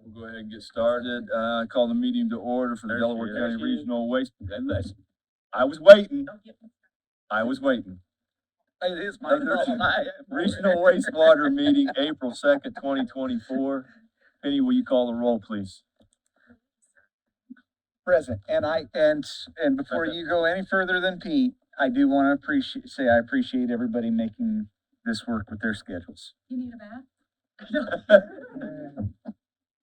We'll go ahead and get started. Call the meeting to order for the Delaware County Regional Waste. I was waiting. It is my Regional Wastewater Meeting, April 2nd, 2024. Penny, will you call the roll, please? Present. And before you go any further than Pete, I do want to I appreciate everybody making this work with their schedules. You need a bath?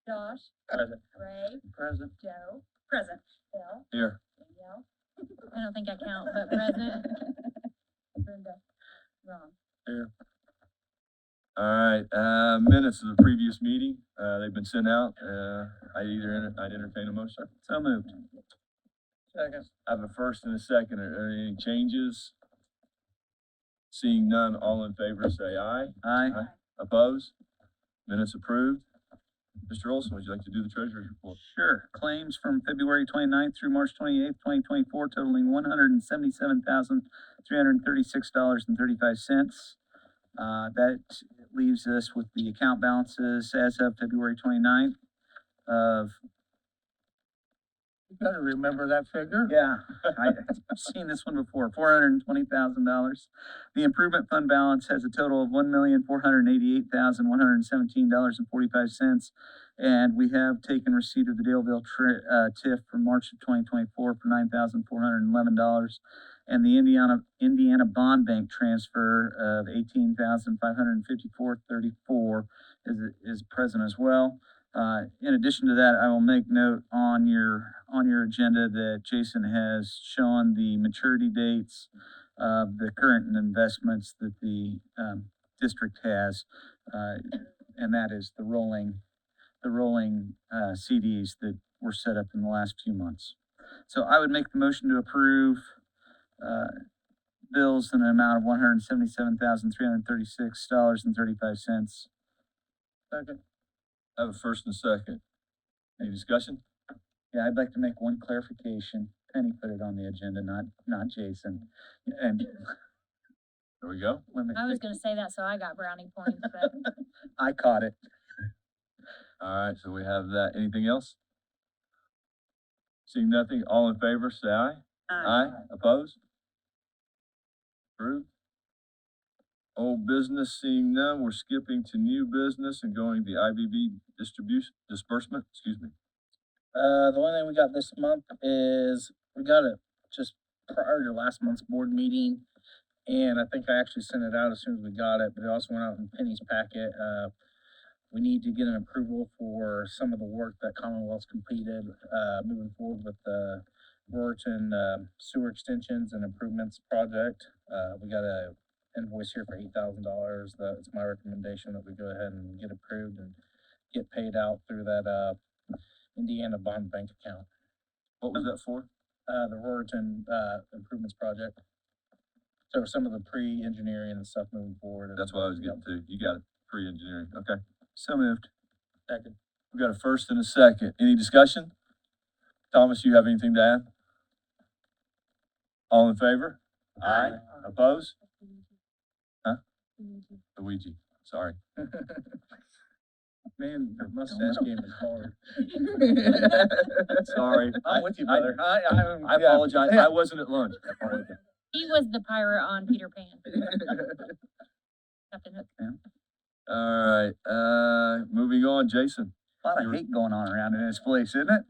Josh? Present. Ray? Present. Joe? Present. Bill? Here. Danielle? I don't think I count, but present. Brenda? Ron? Here. All right, minutes of the previous meeting, they've been sent out. I'd entertain a motion. So moved. Second. I have a first and a second. Are there any changes? Seeing none, all in favor say aye. Aye. Opposed? Minutes approved. Mr. Olson, would you like to do the treasurer's report? Sure. Claims from February 29th through March 28th, 2024 totaling $177,336.35. That leaves us with the account balances as of February 29th of. You better remember that figure. Yeah, I've seen this one before, $420,000. The improvement fund balance has a total of $1,488,117.45. And we have taken receipt of the Daleville TIF for March of 2024 for $9,411. And the Indiana Bond Bank transfer of $18,554.34 is present as well. In addition to that, I will make note on your agenda that Jason has shown the maturity dates of the current investments that the district has, and that is the rolling CDs that were set up in the last few months. So I would make the motion to approve bills in an amount of $177,336.35. Second. I have a first and a second. Any discussion? Yeah, I'd like to make one clarification. Penny put it on the agenda, not Jason. And There we go. I was gonna say that, so I got brownie points, but I caught it. All right, so we have that. Anything else? Seeing nothing, all in favor, say aye. Aye. Opposed? Approved. Old business, seeing none, we're skipping to new business and going to the IBB disbursement, excuse me. The only thing we got this month is, we got it just prior to last month's board meeting. And I think I actually sent it out as soon as we got it, but it also went out in Penny's packet. We need to get an approval for some of the work that Commonwealth's completed, moving forward with the Roriton, sewer extensions and improvements project. We got a invoice here for $8,000. It's my recommendation that we go ahead and get approved and get paid out through that Indiana Bond Bank account. What was that for? The Roriton improvements project. So some of the pre-engineering and stuff moving forward. That's what I was getting to. You got it. Pre-engineering. Okay. So moved. Second. We got a first and a second. Any discussion? Thomas, you have anything to add? All in favor? Aye. Opposed? Huh? Luigi. Sorry. Man, the mustache game is hard. Sorry. I'm with you, brother. I apologize. I wasn't at lunch. I apologize. he was the pirate on Peter Pan. Captain Hook. All right, moving on, Jason. A lot of hate going on around in this place, isn't it?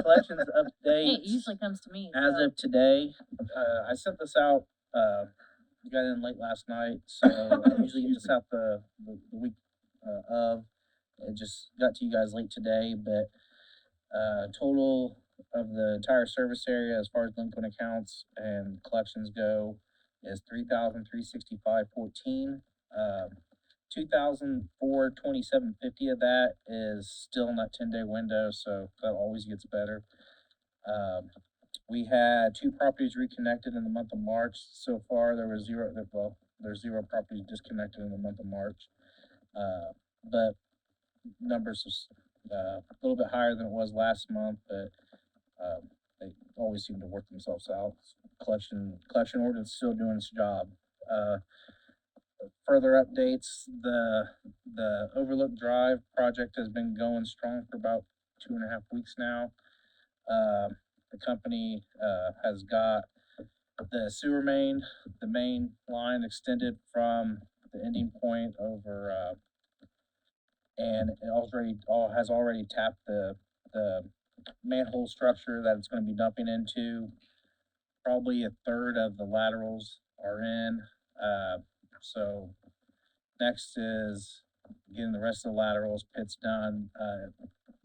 Collections Hey, update. it usually comes to me. As so. of today, I sent this out, got in late last night, so I usually get this out the week of. It just got to you guys late today, but total of the entire service area as far as delinquent accounts and collections go is $3,365.14. 2,427.50 of that is still in that 10-day window, so that always gets better. We had 2 properties reconnected in the month of March. So far, there's 0 properties disconnected in the month of March. But numbers is a little bit higher than it was last month, but they always seem to work themselves out. Collection ordinance still doing its job. further updates, the Overlook Drive project has been going strong for about 2.5 weeks now. The company, has got the sewer main, the main line extended from the ending point over, and it has already tapped the manhole structure that it's gonna be dumping into. Probably a third of the laterals are in, so next is getting the rest of the laterals, pits done.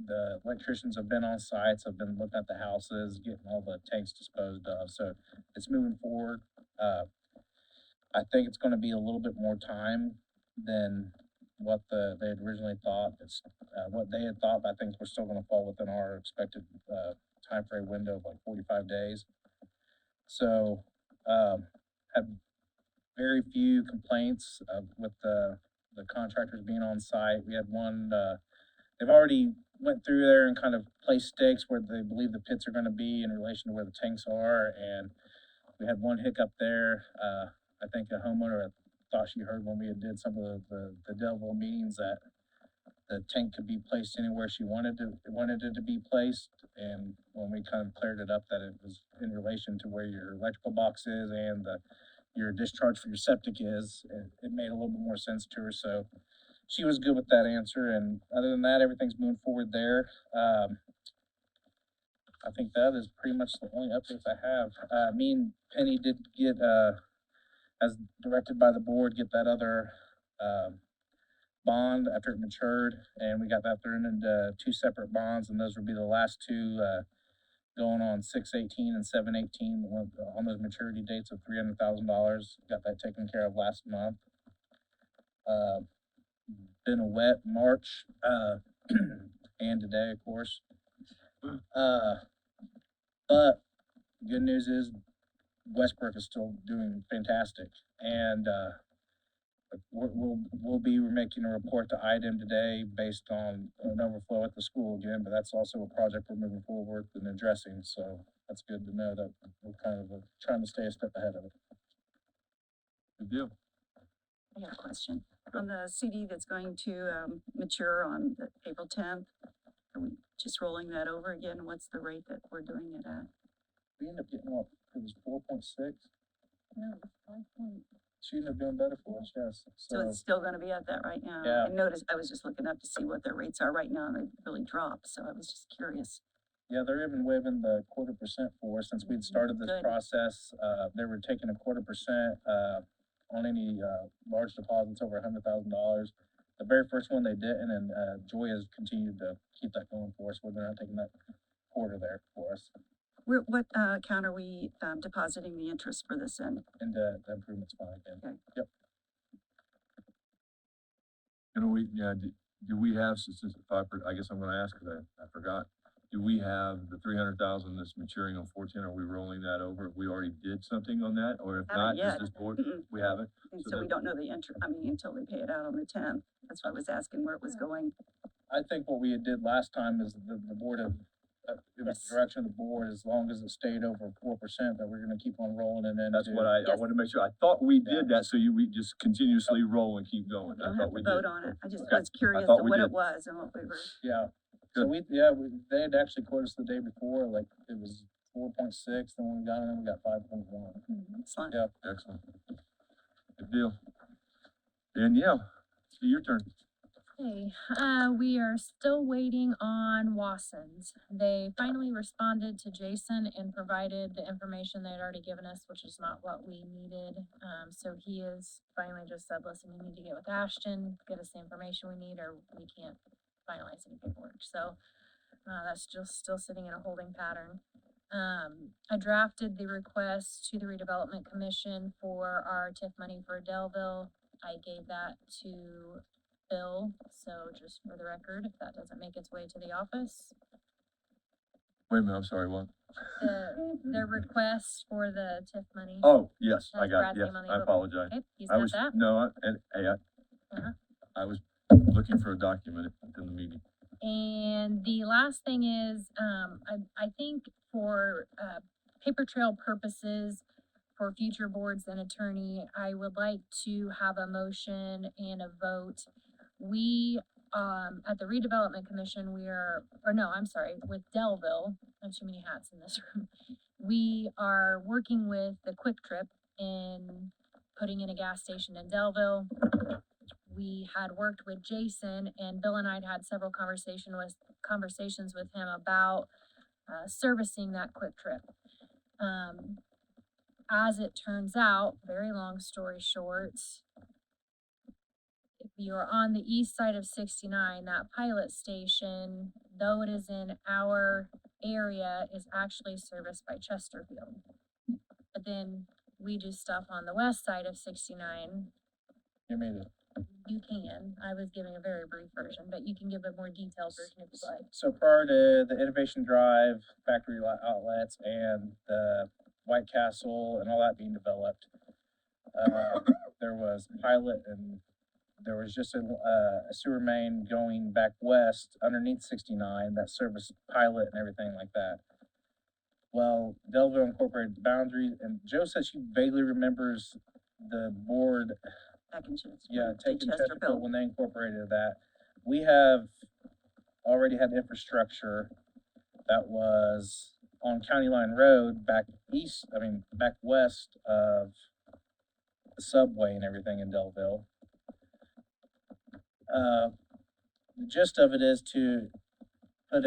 The electricians have been on sites, have been looking at the houses, getting all the tanks disposed of, so it's moving forward. I think it's gonna be a little bit more time than what they had originally thought. It's, what they had thought, but I think we're still gonna fall within our expected, timeframe window of like 45 days. So, have very few complaints, with the contractors being on site. We had one, they've already went through there and kind of placed stakes where they believe the pits are gonna be in relation to where the tanks are, and we had one hiccup there. I think a homeowner thought she heard when we had did some of the Delaware meetings that the tank could be placed anywhere she wanted it to be placed, and when we kind of cleared it up that it was in relation to where your electrical box is and your discharge for your septic is, it made a little bit more sense to her, so she was good with that answer, and other than that, everything's moving forward there. I think that is pretty much the only updates I have. Me and Penny did get, as directed by the board, get that other, bond after it matured, and we got that turned into two separate bonds, and those would be the last two, going on 6/18 and 7/18, on those maturity dates of $300,000. Got that taken care of last month. Been a wet March, and today, of course. But good news is Westbrook is still doing fantastic, and, we'll be making a report to IDEM today based on an overflow at the school again, but that's also a project we're moving forward and addressing, so that's good to know that we're kind of, trying to stay a step ahead of it. Good deal. I have a question. On the CD that's going to, mature on April 10th, are we just rolling that over again? What's the rate that we're doing it at? We ended up getting what, it was 4.6, No, 5 point. she ended up doing better for us, yes, So it's still gonna be at that right now? Yeah. I noticed, I was just looking up to see what their rates are right now, and they really dropped, so I was just curious. Yeah, they're even waiving the 0.25% for us since we'd started this Good. process. They were taking a 0.25%, on any, large deposits over $100,000. The very first one they didn't, and, Joy has continued to keep that going for us, where they're not taking that quarter there for us What, account are we, depositing the interest for this in? into the improvements fund again. Okay. Yep. And do we have, I guess I'm gonna ask, cause I forgot. Do we have the 300,000 that's maturing on 14? Are we rolling that over? We already did something on that, or if not, Haven't does yet. this board, Mm-mm. we haven't? And So so we then- don't know the until they pay it out on the 10th. That's why I was asking where it was going. I think what we had did last time is the board of, it was Yes. the direction of the board, as long as it stayed over 4%, that we're gonna keep on rolling it into. That's what I Yes. wanted to make sure. I thought we did that, so we just continuously roll and keep going. We I don't thought have we to did. vote on it. I just Okay. was curious thought to we what did. it was and what we were. Yeah, so Good. they had actually quoted us the day before, like, it was 4.6, then when we got in, we got 5.1. Excellent. Yeah. Excellent. Good deal. And yeah, it's your turn. Okay, we are still waiting on Watson's. They finally responded to Jason and provided the information they had already given us, which is not what we needed. So he has finally just said, listen, you need to get with Ashton, get us the information we need, or we can't finalize any paperwork. So, that's just still sitting in a holding pattern. I drafted the request to the redevelopment commission for our TIF money for Delville. I gave that to Bill, so just for the record, if that doesn't make its way to the office. Wait a minute, I'm sorry, what? The request for the TIF money. Oh, yes, I That's got Brad's it, yes, name on the I envelope. apologize. Okay, he's I got was, that. no, Uh-huh. I was looking for a document in the meeting. And the last thing is, I think for, paper trail purposes, for for future boards and attorney, I would like to have a motion and a vote. We, at the redevelopment commission, with Delville, I have too many hats in this room. We are working with the Quick Trip in putting in a gas station in Delville. We had worked with Jason, and Bill and I had several conversations with him about servicing that Quick Trip. As it turns out, very long story short, if you're on the east side of 69, that pilot station, though it is in our area, is actually serviced by Chesterfield. But then we do stuff on the west side of 69. You made it. You can. I was giving a very brief version, but you can give a more detailed version if you'd like. So prior to the Innovation Drive, factory outlets, and the White Castle and all that being developed, there was pilot and there was just a sewer main going back west underneath 69 that serviced pilot and everything like that. Well, Delville incorporated the boundaries, and Joe says she vaguely remembers the board, Back in Chesterfield. yeah, to taking Chesterfield Chesterfield. when they incorporated that. We have already had infrastructure that was on County Line Road back west of the subway and everything in Delville. The gist of it is to put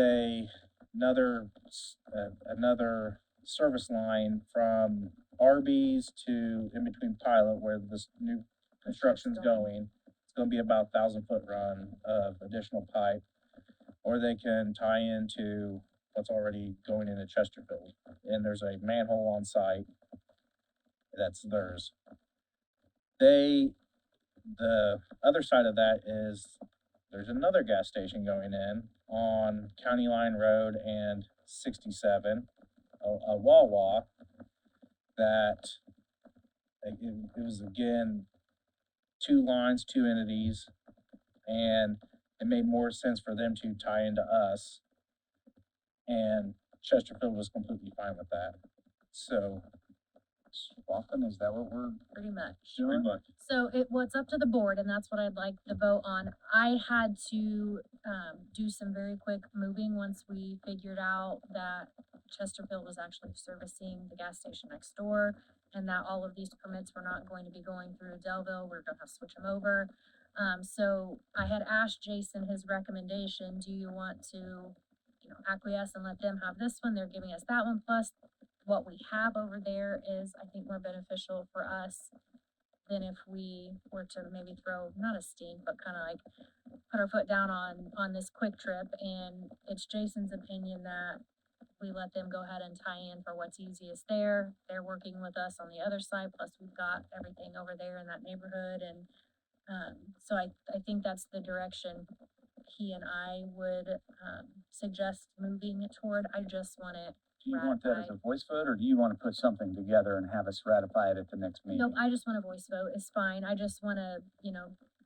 another service line from Arby's to in between Pilot where this new construction's going. It's gonna be about 1,000-foot run of additional pipe. Or they can tie into what's already going into Chesterfield. And there's a manhole on site. That's theirs. The other side of that is there's another gas station going in on County Line Road and 67, a Wawa that it was again 2 lines, 2 entities, and it made more sense for them to tie into us. And Chesterfield was completely fine with that. So, Swapping, is that what we're Pretty much. Pretty much. So what's up to the board, and that's what I'd like to vote on. I had to, do some very quick moving once we figured out that Chesterfield was actually servicing the gas station next door, and that all of these permits were not going to be going through Delville, we're gonna have to switch them over. So I had asked Jason his recommendation, do you want to, acquiesce and let them have this one, they're giving us that one, plus what we have over there is, I think, more beneficial for us than if we were to maybe throw, not a stink, but kind of like put our foot down on this Quick Trip. And it's Jason's opinion that we let them go ahead and tie in for what's easiest there. They're working with us on the other side, plus we've got everything over there in that neighborhood. And, so I think that's the direction he and I would, suggest moving toward. I just want it Do you want that as a ratified. voice vote, or do you want to put something together and have us ratify it at the next meeting? Nope, I just want a voice vote, it's fine, I just wanna,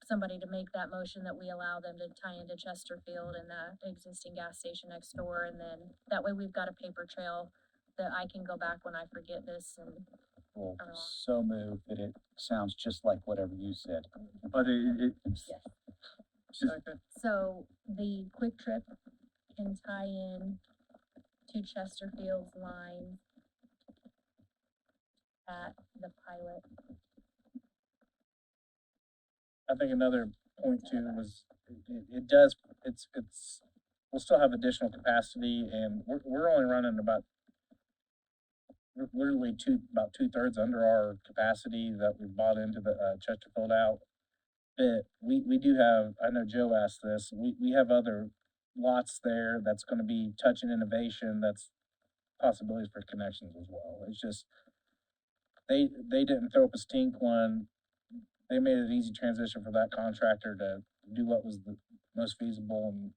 somebody to make that motion that we allow them to tie into Chesterfield and that existing gas station next door, and then that way we've got a paper trail that I can go back when I forget this and, Well, I don't know. so moved that it sounds just like whatever you said. But so the Quick Trip can tie in to Chesterfield's line at the pilot. I think another point too was, it does, we'll still have additional capacity and we're only running about literally about 2/3 under our capacity that we bought into the, Chesterfield out. But we do have, I know Joe asked this, we have other lots there that's gonna be touching innovation, that's possibilities for connections as well. It's just, they didn't throw up a stink when they made it an easy transition for that contractor to do what was the most feasible,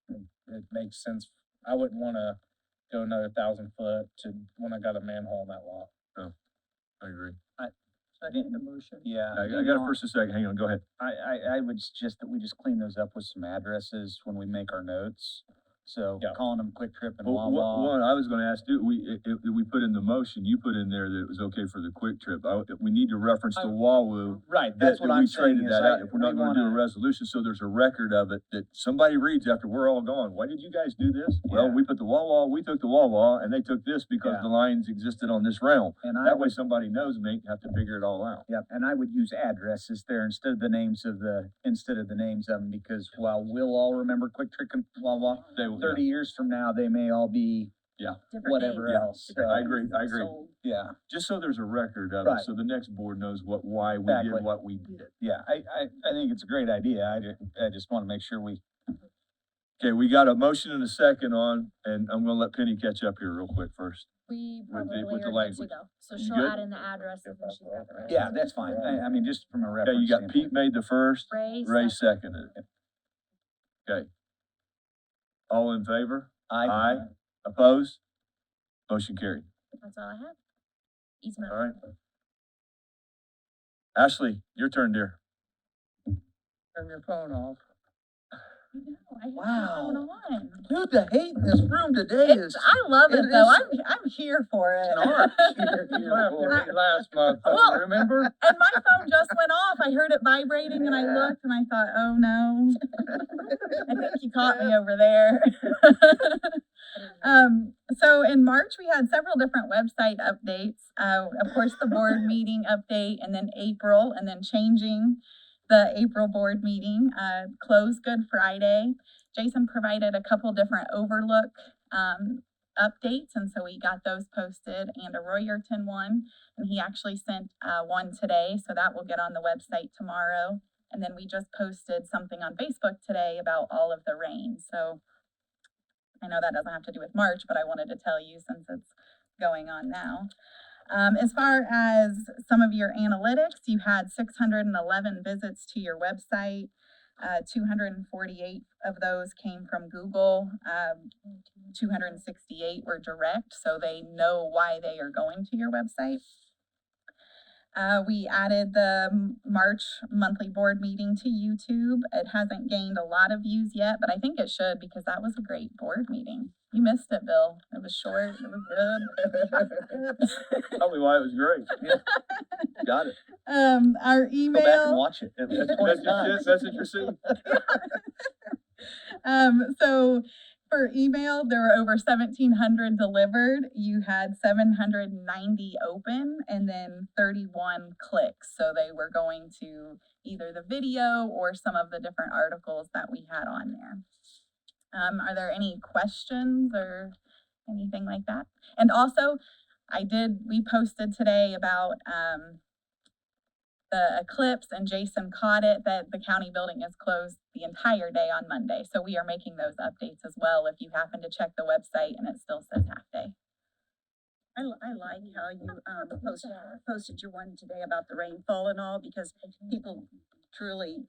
and it makes sense. I wouldn't wanna go another 1,000 foot to, when I got a manhole in that lot. I agree. Second the motion? Yeah. I got a first and second, hang on, go ahead. I would suggest that we just clean those up with some addresses when we make our notes. So Yeah. calling them Quick Trip and Well, Wawa. one, I was gonna ask, we put in the motion, you put in there that it was okay for the Quick Trip. We need to reference the Wawu. Right, That we traded that out, if we're not gonna do a resolution, so there's a record of it, that somebody reads after we're all gone, why did you guys do this? Well, Yeah. we put the Wawa, we took the Wawa, and they took this because Yeah. the lines existed on this realm. And I That way would, somebody knows and they have to figure it all out. yep, and I would use addresses there instead of the names of them, because while we'll all remember Quick Trip and Wawa, They will- 30 years from now, they may all be Different whatever names. else. I agree, I agree. Sold. Yeah, Just so there's a record of it, Right. so the next board knows why we Exactly. did what we did. yeah, I think it's a great idea. I just wanna make sure we, Okay, we got a motion and a second on, and I'm gonna let Penny catch up here real quick first. We With the- probably with the are good to language. go. So You she'll good? add in the addresses and she's got the rest. yeah, that's fine. I mean, just from a Okay, reference you got standpoint. Pete made the first, Ray, Ray second. seconded it. Okay. All in favor? Aye. Opposed? Motion carried. That's all I have. Easement. All right. Ashley, your turn, dear. Turn your phone off. I know, I have Wow. my phone on. Dude, the hate in this room today It's, I love it it though. is- I'm here for it. an art. You laughed at me last month, Well- remember? And my phone just went off. I heard it vibrating and I looked and I thought, oh no. I think you caught me over there. So in March, we had several different website updates. Of course, the board meeting update and then April and then changing the April board meeting, closed Good Friday. Jason provided a couple different overlook, updates. And so we got those posted and a Royerton one. And he actually sent, one today. So that will get on the website tomorrow. And then we just posted something on Facebook today about all of the rain. So I know that doesn't have to do with March, but I wanted to tell you since it's going on now. As far as some of your analytics, you had 611 visits to your website. 248 of those came from Google. 268 were direct, so they know why they are going to your website. We added the March monthly board meeting to YouTube. It hasn't gained a lot of views yet, but I think it should because that was a great board meeting. You missed it, Bill. It was short. It was good. Tell me why it was great. Got it. Go Our back and email. watch it. At least That's 20 your times. shit, that's what you're seeing? So for email, there were over 1,700 delivered. You had 790 open and then 31 clicks. So they were going to either the video or some of the different articles that we had on there. Are there any questions or anything like that? And also, we posted today about, the eclipse and Jason caught it, that the county building is closed the entire day on Monday. So we are making those updates as well if you happen to check the website and it still says half day. I like how you, posted your one today about the rainfall and all, because people truly,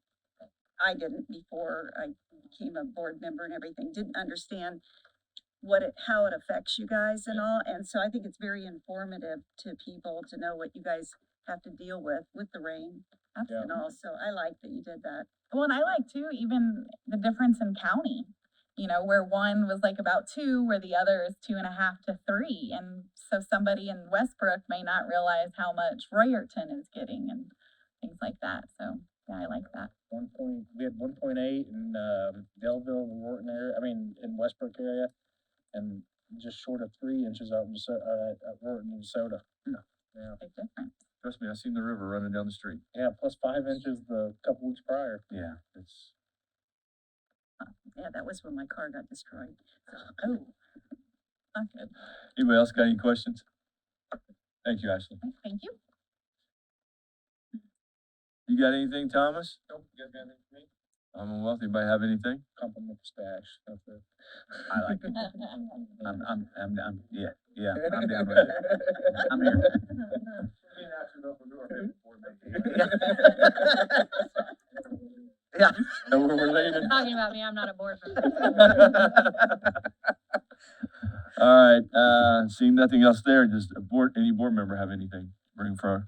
I didn't before I became a board member and everything, didn't understand how it affects you guys and all. And so I think it's very informative to people to know what you guys have to deal with the rain and all. So I like that you did that. Well, and I like too, even the difference in county, you know, where one was like about 2, where the other is 2.5 to 3. And so somebody in Westbrook may not realize how much Royerton is getting and things like that. So yeah, I like that. We had 1.8 in, Delville, Wharton area, in Westbrook area, and just short of 3 inches out in, at Wharton, Minnesota. Yeah, Big difference. Trust me, I seen the river running down the street. yeah, plus 5 inches the couple weeks prior. Yeah, it's. Yeah, that was when my car got destroyed. Oh, not good. Anybody else got any questions? Thank you, Ashley. Thank you. You got anything, Thomas? Nope, you guys got anything for me? I'm wealthy. Anybody have anything? Compliment the stash, that's it. I like it. Yeah, I'm down with it. I'm here. Yeah. And we're leaving. Talking about me, I'm not a board member. All right, seeing nothing else there, does any board member have anything to bring for?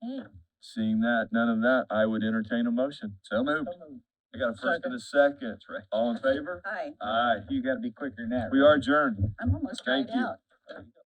Hey, Seeing that, none of that, I would entertain a motion. So moved. I got a first and a second. right. All in favor? Hi, Aye. You gotta be quicker than that. We are adjourned. I'm almost dried Thank you. out.